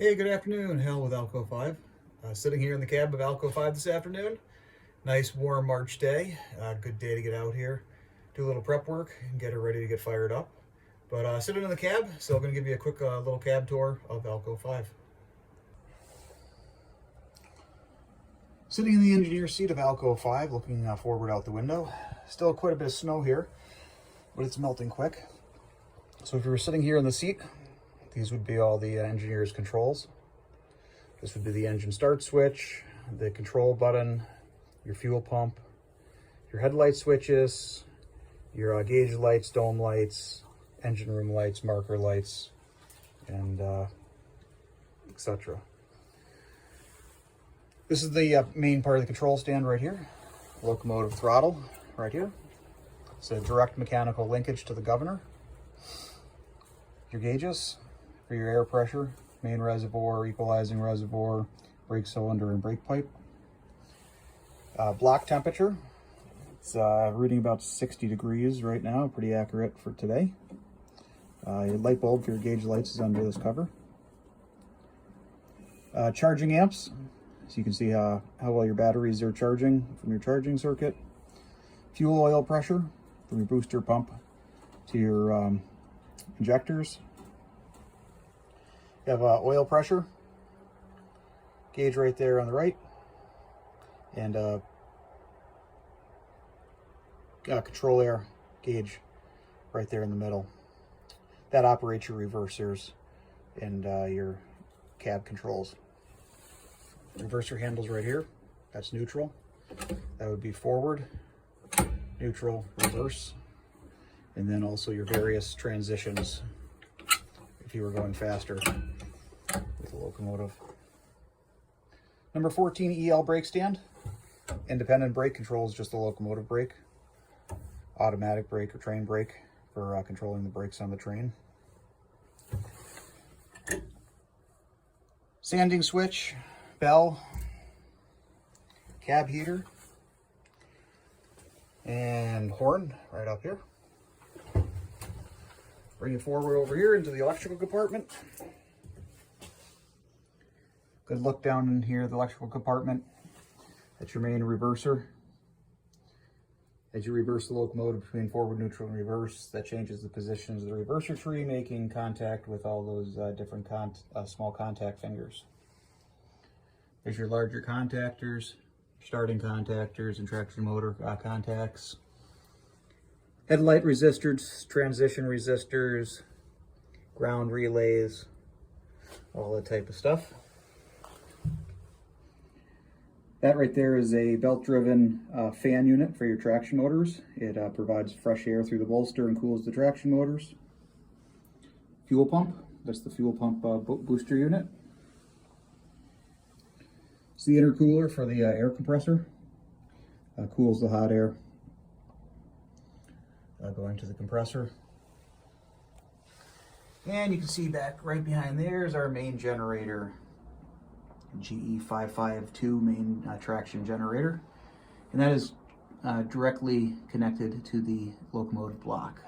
Hey, good afternoon. Hal with Alco 5. Sitting here in the cab of Alco 5 this afternoon. Nice warm March day. Good day to get out here, do a little prep work, and get it ready to get fired up. But sitting in the cab, so I'm going to give you a quick little cab tour of Alco 5. Sitting in the engineer's seat of Alco 5, looking forward out the window. Still quite a bit of snow here, but it's melting quick. So if you were sitting here in the seat, these would be all the engineer's controls. This would be the engine start switch, the control button, your fuel pump, your headlight switches, your gauge lights, dome lights, engine room lights, marker lights, and etc. This is the main part of the control stand right here. Locomotive throttle right here. It's a direct mechanical linkage to the governor. Your gauges for your air pressure, main reservoir, equalizing reservoir, brake cylinder, and brake pipe. Block temperature, it's reading about 60 degrees right now, pretty accurate for today. Your light bulb for your gauge lights is under this cover. Charging amps, so you can see how well your batteries are charging from your charging circuit. Fuel oil pressure from your booster pump to your injectors. You have oil pressure gauge right there on the right, and control air gauge right there in the middle. That operates your reversers and your cab controls. Reverser handles right here. That's neutral. That would be forward, neutral, reverse, and then also your various transitions if you were going faster with the locomotive. Number 14 EL brake stand. Independent brake controls just the locomotive brake. Automatic brake or train brake for controlling the brakes on the train. Sanding switch, bell, cab heater, and horn right up here. Bring it forward over here into the electrical compartment. Good look down in here, the electrical compartment. That's your main reverser. As you reverse the locomotive between forward, neutral, and reverse, that changes the positions of the reverser tree, making contact with all those different small contact fingers. There's your larger contactors, starting contactors, and traction motor contacts. Headlight resistors, transition resistors, ground relays, all that type of stuff. That right there is a belt-driven fan unit for your traction motors. It provides fresh air through the bolster and cools the traction motors. Fuel pump, that's the fuel pump booster unit. It's the intercooler for the air compressor. Cools the hot air going to the compressor. And you can see back right behind there is our main generator. GE552 main traction generator, and that is directly connected to the locomotive block.